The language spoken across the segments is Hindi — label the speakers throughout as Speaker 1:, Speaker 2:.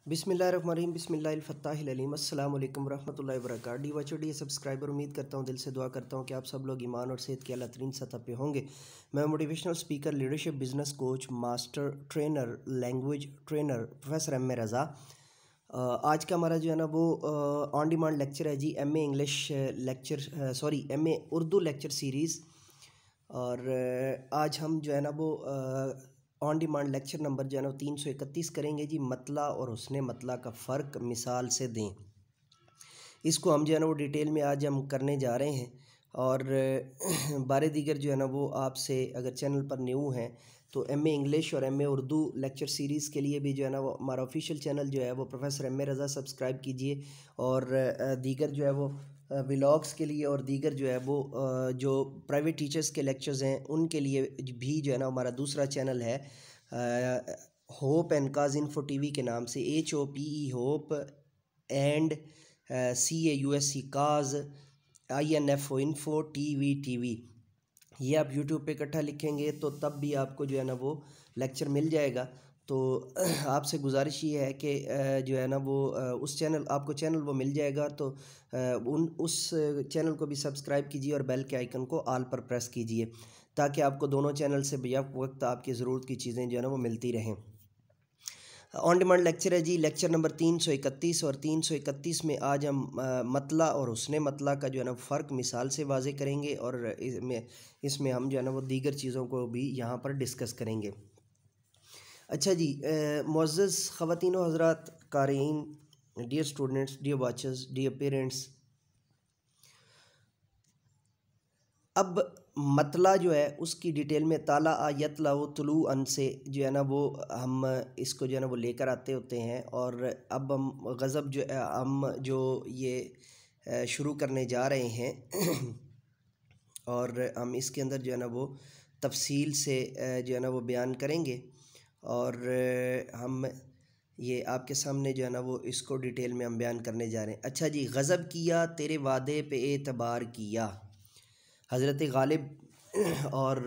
Speaker 1: बिस्मिल्लाहिर्रहमानिर्रहीम बिस्मिल्लाहिल-फत्ताहिल-अलीम अस्सलाम वालेकुम रहमतुल्लाहि व बरकातहू। डी वाचो डी सब्सक्राइबर, उम्मीद करता हूँ, दिल से दुआ करता हूँ कि आप सब लोग ईमान और सेहत की आला तरीन सतह पे होंगे। मैं motivational speaker, leadership, business coach, master trainer, language trainer professor M A Raza. आज का हमारा जो है ना वो ऑन डिमांड लेक्चर है जी, M A English lecture M A Urdu lecture series. और आज हम जो है ना वो ऑन डिमांड लेक्चर नंबर जो है ना 331 करेंगे जी। मतला और हुस्ने मतला का फ़र्क मिसाल से दें। इसको हम जो है ना वो डिटेल में आज हम करने जा रहे हैं। और बारे दीगर जो है ना वो आपसे, अगर चैनल पर न्यू हैं तो एम ए इंग्लिश और M A Urdu lecture series के लिए भी जो है ना वो हमारा ऑफिशियल चैनल जो है वो professor M A Raza subscribe कीजिए। और दीगर जो है वो व्लॉग्स के लिए और दीगर जो है वो जो प्राइवेट टीचर्स के लेक्चर्स हैं उनके लिए भी जो है ना हमारा दूसरा चैनल है hope and cause info TV के नाम से, HOPE hope and CAUSE cause INFO info TV. ये आप यूट्यूब पे इकट्ठा लिखेंगे तो तब भी आपको जो है ना वो लेक्चर मिल जाएगा। तो आपसे गुजारिश ये है कि जो है ना वो उस चैनल, आपको चैनल वो मिल जाएगा तो उस चैनल को भी सब्सक्राइब कीजिए और बेल के आइकन को ऑल पर प्रेस कीजिए, ताकि आपको दोनों चैनल से बेवक्त वक्त आपकी ज़रूरत की चीज़ें जो है ना वो मिलती रहें। ऑन डिमांड लेक्चर है जी, लेक्चर नंबर 331। और 331 में आज हम मतला और हुस्ने मतला का जो है ना फ़र्क मिसाल से वाज़े करेंगे। और इसमें हम जो है ना वो दीगर चीज़ों को भी यहाँ पर डिस्कस करेंगे। अच्छा जी, मुअज़्ज़ज़ ख़वातीन व हज़रात, क़ारीन, dear students, dear watchers, dear parents, अब मतला जो है उसकी डिटेल में ताला यतलाउ तुलू अन से जो है ना वो हम इसको जो है ना वो लेकर आते होते हैं। और अब हम गज़ब जो हम जो ये शुरू करने जा रहे हैं और हम इसके अंदर जो है ना वो तफसील से जो है ना वो बयान करेंगे। और हम ये आपके सामने जो है ना वो इसको डिटेल में हम बयान करने जा रहे हैं। अच्छा जी, गज़ब किया तेरे वादे पे एतबार किया, हज़रत गालिब और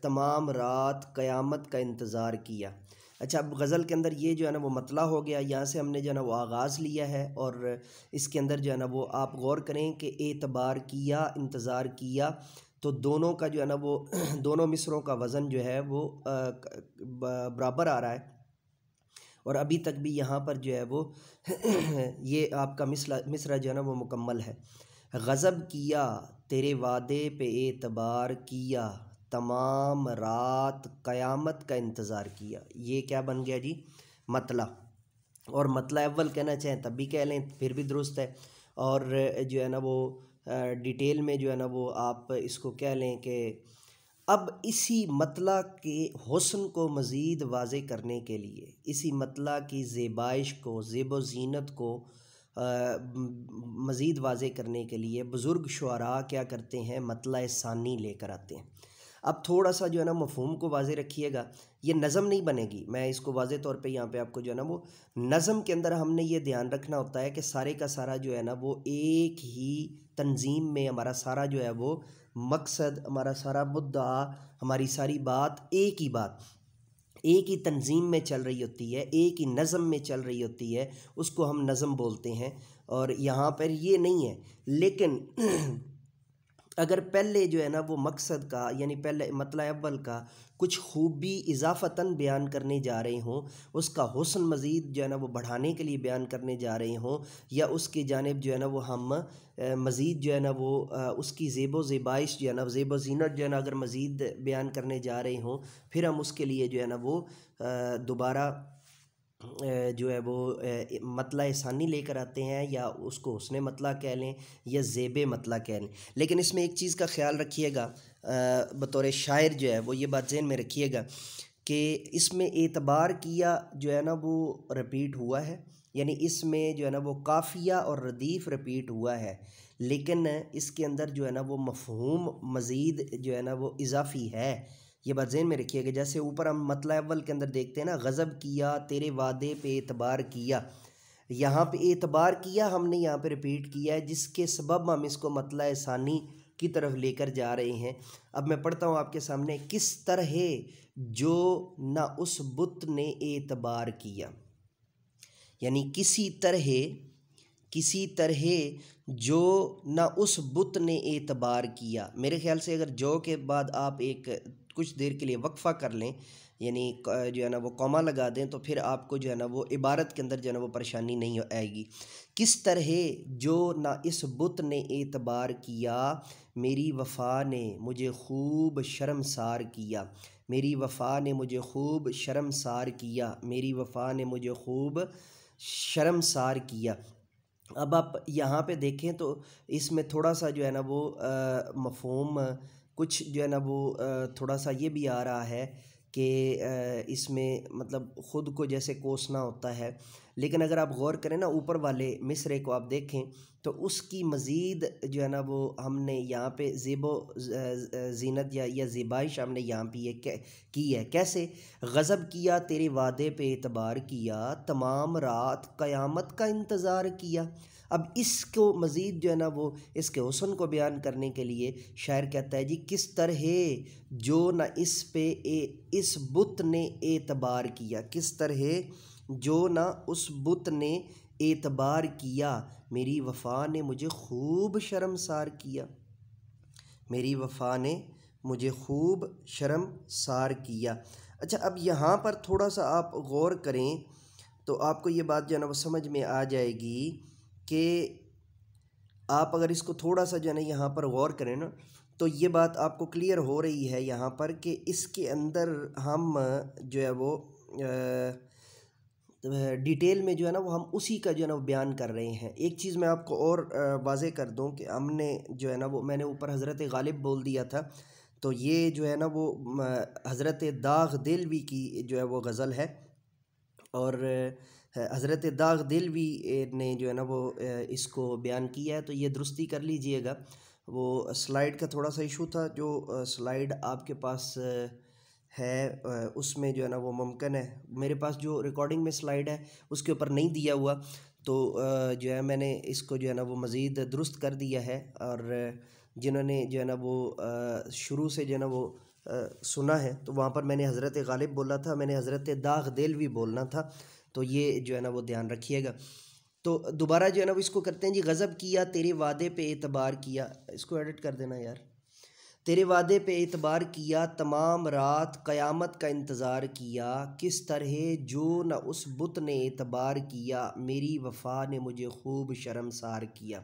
Speaker 1: तमाम रात क़यामत का इंतज़ार किया। अच्छा, अब गज़ल के अंदर ये जो है ना वो मतला हो गया, यहाँ से हमने जो है ना वो आगाज़ लिया है। और इसके अंदर जो है ना वो आप गौर करें कि एतबार किया, इंतज़ार किया, तो दोनों का जो है ना वो दोनों मिसरों का वज़न जो है वो बराबर आ रहा है। और अभी तक भी यहाँ पर जो है वो ये आपका मिसरा जो है ना वो मुकम्मल है। गज़ब किया तेरे वादे पे एतबार किया, तमाम रात क़यामत का इंतज़ार किया। ये क्या बन गया जी? मतला। और मतला अव्वल कहना चाहें तब भी कह लें, फिर भी दुरुस्त है। और जो है ना वो डिटेल में जो है ना वो आप इसको कह लें कि अब इसी मतला के हुस्न को मज़ीद वाज़े करने के लिए, इसी मतला की ज़ेबाइश को, ज़ेब ज़ीनत को मज़ीद वाज़े करने के लिए बुज़ुर्ग शुअरा क्या करते हैं, मतला सानी लेकर आते हैं। अब थोड़ा सा जो है ना मफ़हूम को वाज़े रखिएगा, ये नज़म नहीं बनेगी। मैं इसको वाज़े तौर पे यहाँ पे आपको जो है ना वो नज़म के अंदर हमने ये ध्यान रखना होता है कि सारे का सारा जो है ना वो एक ही तंजीम में, हमारा सारा जो है वो मकसद, हमारा सारा मुद्दा, हमारी सारी बात एक ही बात एक ही तंजीम में चल रही होती है, एक ही नज़म में चल रही होती है, उसको हम नज़म बोलते हैं। और यहाँ पर ये नहीं है। लेकिन अगर पहले जो है ना वो मकसद का, यानी पहले मतला अव्वल का कुछ खूबी इजाफ़तन बयान करने जा रहे हों, उसका हुस्न मज़ीद जो है ना वो बढ़ाने के लिए बयान करने जा रहे हों, या उसकी जानिब जो है ना वो हम मज़ीद जो है ना वो उसकी ज़ेबो ज़ेबाइश जो है ना, ज़ेबो ज़ीनत जो है ना अगर मज़ीद बयान करने जा रहे हों, फिर हम उसके लिए जो है ना वो दोबारा जो है वो मतला सानी लेकर आते हैं, या उसको हुस्ने मतला कह लें या ज़ेबे मतला कह लें। लेकिन इसमें एक चीज़ का ख्याल रखिएगा, बतौर शायर जो है वो ये बात ज़हन में रखिएगा कि इसमें एतबार किया जो है ना वो रिपीट हुआ है, यानी इसमें जो है ना वो काफ़िया और रदीफ़ रिपीट हुआ है। लेकिन इसके अंदर जो है ना वो मफ़हूम मज़ीद जो है ना वो इजाफ़ी है। ये बात ज़हन में रखिएगा। जैसे ऊपर हम मतला अव्वल के अंदर देखते हैं ना, गज़ब किया तेरे वादे पे एतबार किया, यहाँ पे एतबार किया हमने यहाँ पे रिपीट किया है, जिसके सबब हम इसको मतला सानी की तरफ लेकर जा रहे हैं। अब मैं पढ़ता हूँ आपके सामने, किस तरह जो ना उस बुत ने एतबार किया, यानी किसी तरह जो ना उस बुत ने एतबार किया। मेरे ख्याल से अगर जो के बाद आप एक कुछ देर के लिए वक्फ़ा कर लें, यानी जो है ना वो कॉमा लगा दें, तो फिर आपको जो है ना वो इबारत के अंदर जो है ना वो परेशानी नहीं आएगी। किस तरह जो ना इस बुत ने एतबार किया, मेरी वफ़ा ने मुझे खूब शर्मसार किया। मेरी वफ़ा ने मुझे खूब शर्मसार किया। मेरी वफ़ा ने मुझे खूब शर्मसार किया। अब आप यहाँ पे देखें तो इसमें थोड़ा सा जो है ना वो मफ़हूम कुछ जो है ना वो थोड़ा सा ये भी आ रहा है कि इसमें मतलब ख़ुद को जैसे कोसना होता है। लेकिन अगर आप गौर करें ना ऊपर वाले मिसरे को आप देखें तो उसकी मज़ीद जो है ना वो हमने यहाँ पे ज़ेबो ज़ीनत या ज़ेबाइश हमने यहाँ पे ये की है। कैसे? गज़ब किया तेरे वादे पे एतबार किया, तमाम रात क़यामत का इंतज़ार किया। अब इसको मज़ीद जो है ना वो इसके हुस्न को बयान करने के लिए शायर कहता है जी, किस तरह जो ना इस बुत ने एतबार किया। किस तरह जो ना उस बुत ने एतबार किया, मेरी वफ़ा ने मुझे खूब शर्मसार किया। मेरी वफ़ा ने मुझे खूब शर्मसार किया। अच्छा, अब यहाँ पर थोड़ा सा आप गौर करें तो आपको ये बात जो है ना वो समझ में आ जाएगी कि आप अगर इसको थोड़ा सा जो है ना यहाँ पर गौर करें ना तो ये बात आपको क्लियर हो रही है यहाँ पर कि इसके अंदर हम जो है वो डिटेल में जो है ना वो हम उसी का जो है ना वो बयान कर रहे हैं। एक चीज़ मैं आपको और वाज़े कर दूं कि हमने जो है ना वो मैंने ऊपर हज़रत गालिब बोल दिया था, तो ये जो है ना वो हज़रत दाग़ देलवी की जो है वो गज़ल है। और हज़रत दाग़ देलवी ने जो है ना वो इसको बयान किया है, तो ये दुरुस्ती कर लीजिएगा। वो स्लाइड का थोड़ा सा इशू था, जो स्लाइड आपके पास है उसमें जो है ना वो मुमकिन है, मेरे पास जो रिकॉर्डिंग में स्लाइड है उसके ऊपर नहीं दिया हुआ, तो जो है मैंने इसको जो है ना वो मज़ीद दुरुस्त कर दिया है। और जिन्होंने जो है ना वो शुरू से जो है ना वो सुना है तो वहाँ पर मैंने हज़रत गालिब बोला था, मैंने हज़रत दाग़ देलवी बोलना था, तो ये जो है ना वो ध्यान रखिएगा। तो दोबारा जो है ना वो इसको करते हैं जी, गज़ब किया तेरे वादे पे एतबार किया। इसको एडिट कर देना यार। तेरे वादे पे एतबार किया, तमाम रात क़यामत का इंतज़ार किया। किस तरह जो न उस बुत ने एतबार किया, मेरी वफ़ा ने मुझे खूब शर्मसार किया।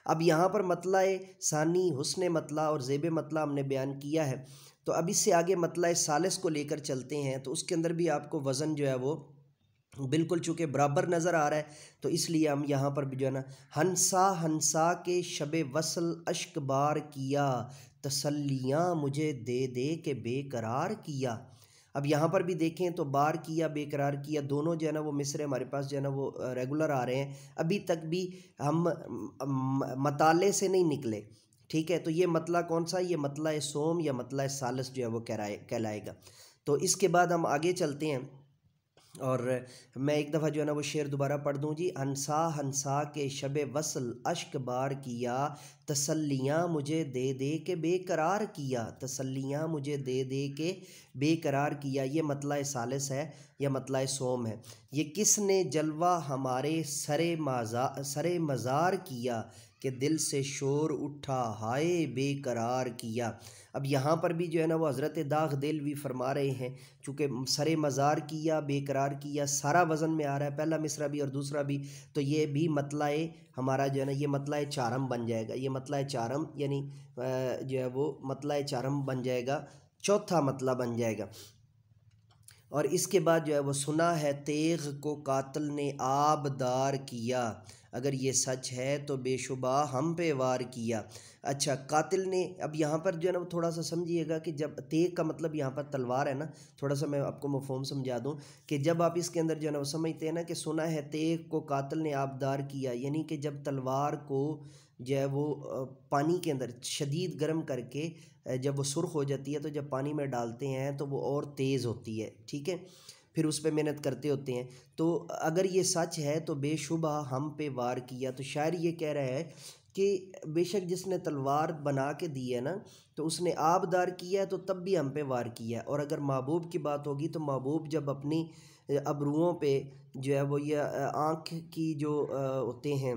Speaker 1: अब यहाँ पर मतला सानी, हुस्न मतला और ज़ेब मतला हमने बयान किया है। तो अब इससे आगे मतला सालिस को लेकर चलते हैं, तो उसके अंदर भी आपको वज़न जो है वो बिल्कुल चूँकि बराबर नज़र आ रहा है, तो इसलिए हम यहाँ पर भी जो है ना, हंसा हंसा के शबे वसल अश्क बार किया, तसल्लियाँ मुझे दे दे के बेकरार किया। अब यहाँ पर भी देखें तो बार किया, बेकरार किया, दोनों जो है ना वो मिसरे हमारे पास जो है ना वो रेगुलर आ रहे हैं। अभी तक भी हम मताले से नहीं निकले, ठीक है। तो ये मतला कौन सा, ये मतला सोम या मतला सालिस जो है वो कहलाएगा। तो इसके बाद हम आगे चलते हैं और मैं एक दफ़ा जो है ना वो शेर दोबारा पढ़ दूँ जी। हंसा हंसा के शबे वसल अश्क बार किया, तसल्लियाँ मुझे दे दे के बेकरार किया। तसल्लियाँ मुझे दे दे के बेकरार किया। ये मतला सालिस है या मतला सोम है। ये किसने जलवा हमारे सरे मज़ार किया, कि दिल से शोर उठा हाय बेकरार किया। अब यहाँ पर भी जो है ना वो हज़रत दाग़ देलवी फरमा रहे हैं, चूँकि सरे मज़ार किया, बेकरार किया, सारा वज़न में आ रहा है, पहला मिसरा भी और दूसरा भी, तो ये भी मतलाए हमारा जो है ना ये मतलाए चारम बन जाएगा। ये मतलाए चारम यानी जो है वो मतलाए चारम बन जाएगा, चौथा मतला बन जाएगा। और इसके बाद जो है वो सुना है तेग़ को कातिल ने आबदार किया, अगर ये सच है तो बेशुबा हम पे वार किया। अच्छा, कातिल ने, अब यहाँ पर जो है ना वो थोड़ा सा समझिएगा कि जब तेग़ का मतलब यहाँ पर तलवार है ना, थोड़ा सा मैं आपको मफ़हूम समझा दूँ कि जब आप इसके अंदर जो है ना वो समझते हैं ना कि सुना है तेग़ को कातिल ने आबदार किया, यानी कि जब तलवार को जो है वो पानी के अंदर शदीद गर्म करके जब वो सुर्ख हो जाती है तो जब पानी में डालते हैं तो वो और तेज़ होती है, ठीक है। फिर उस पर मेहनत करते होते हैं। तो अगर ये सच है तो बेशुबा हम पे वार किया। तो शायर ये कह रहा है कि बेशक जिसने तलवार बना के दी है ना, तो उसने आबदार किया है तो तब भी हम पे वार किया है। और अगर महबूब की बात होगी तो महबूब जब अपनी अबरुओं पे जो है वो ये आँख की जो होते हैं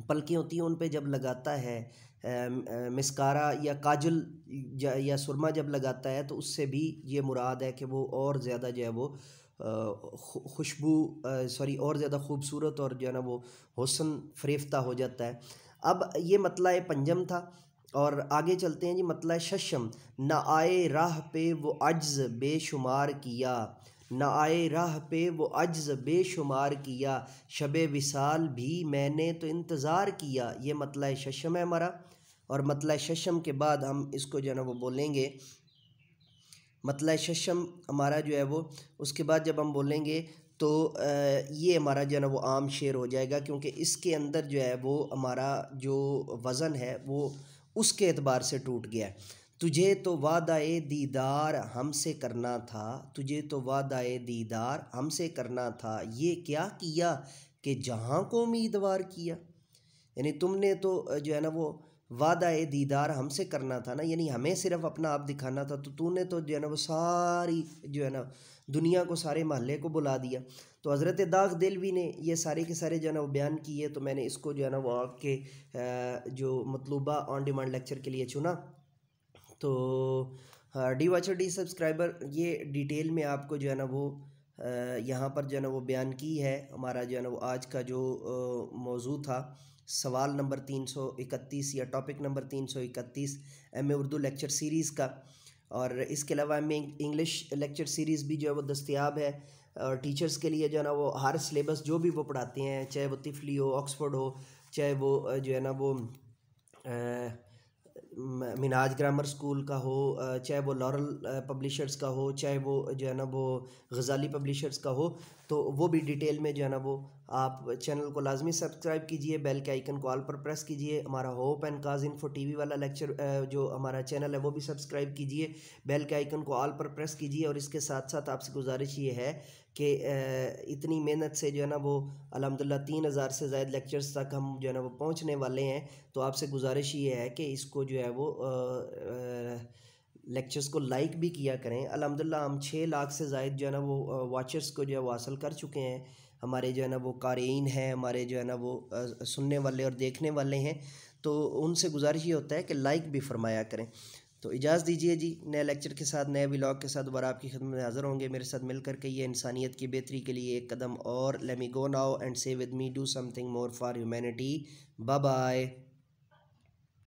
Speaker 1: पलकें होती हैं, उन पे जब लगाता है मस्कारा या काजल या सुरमा जब लगाता है, तो उससे भी ये मुराद है कि वो और ज़्यादा जो है वो खुशबू सॉरी और ज़्यादा खूबसूरत और जो है ना वो हुस्न फरेफ्ता हो जाता है। अब ये मतला पंजम था और आगे चलते हैं जी। मतला शशम, न आए राह पे वो अज्ज़ बेशुमार किया, न आए राह पे वो अज्ज़ बेशुमार किया, शबे विसाल भी मैंने तो इंतज़ार किया। ये मतला शशम है हमारा। और मतला शशम के बाद हम इसको जो है ना वो बोलेंगे, मतला शशम हमारा जो है वो उसके बाद जब हम बोलेंगे तो ये हमारा जो है ना वो आम शेर हो जाएगा, क्योंकि इसके अंदर जो है वो हमारा जो वज़न है वो उसके एतबार से टूट गया है। तुझे तो वादाए दीदार हमसे करना था, तुझे तो वादाए दीदार हमसे करना था, ये क्या किया कि जहाँ को उम्मीदवार किया। यानी तुमने तो जो है ना वो वादा ए दीदार हमसे करना था ना, यानी हमें सिर्फ अपना आप दिखाना था, तो तूने तो जो है ना वो सारी जो है ना दुनिया को, सारे महल्ले को बुला दिया। तो हज़रत दाग दिलवी ने ये सारे के सारे जो है ना वो बयान किए, तो मैंने इसको जो है ना वो आपके जो मतलूबा ऑन डिमांड लेक्चर के लिए चुना। तो डी वॉचर डी सब्सक्राइबर, ये डिटेल में आपको जो है ना वो यहाँ पर जो है ना वो बयान की है। हमारा जो है ना वो आज का जो मौजू था, सवाल नंबर 331 या topic number 331 M A Urdu lecture series का। और इसके अलावा M A English lecture series भी जो है वो दस्तयाब है। और टीचर्स के लिए जो है ना वो हर सिलेबस जो भी वो पढ़ाते हैं, चाहे वो तिफली हो, ऑक्सफोर्ड हो, चाहे वो जो है ना वो मिनाज ग्रामर स्कूल का हो, चाहे वो लॉरल पब्लिशर्स का हो, चाहे वो जो है ना वो गज़ाली पब्लिशर्स का हो, तो वो भी डिटेल में जो है ना वो आप चैनल को लाजमी सब्सक्राइब कीजिए, बेल के आइकन को ऑल पर प्रेस कीजिए। हमारा hope and cause info TV वाला लेक्चर जो हमारा चैनल है वो भी सब्सक्राइब कीजिए, बेल के आइकन को ऑल पर प्रेस कीजिए। और इसके साथ साथ आपसे गुजारिश ये है कि इतनी मेहनत से जो है ना वो अल्हम्दुलिल्लाह 3000 से ज़ायद लेक्चर्स तक हम जो है ना वो पहुंचने वाले हैं। तो आपसे गुजारिश ये है कि इसको जो है वो लेक्चर्स को लाइक भी किया करें। अल्हम्दुलिल्लाह हम 6 लाख से ज़ायद जो है ना वो वाचर्स को जो है वो हासिल कर चुके हैं। हमारे जो है ना वो क़ारीन हैं, हमारे जो है ना वो सुनने वाले और देखने वाले हैं। तो उनसे गुजारिश ये होता है कि लाइक भी फरमाया करें। तो इजाज़त दीजिए जी, नए लेक्चर के साथ, नए व्लॉग के साथ दोबारा आपकी खिदमत में हाज़िर होंगे। मेरे साथ मिलकर के ये इंसानियत की बेहतरी के लिए एक कदम और। Let me go now and say with me do something more for humanity. Bye bye.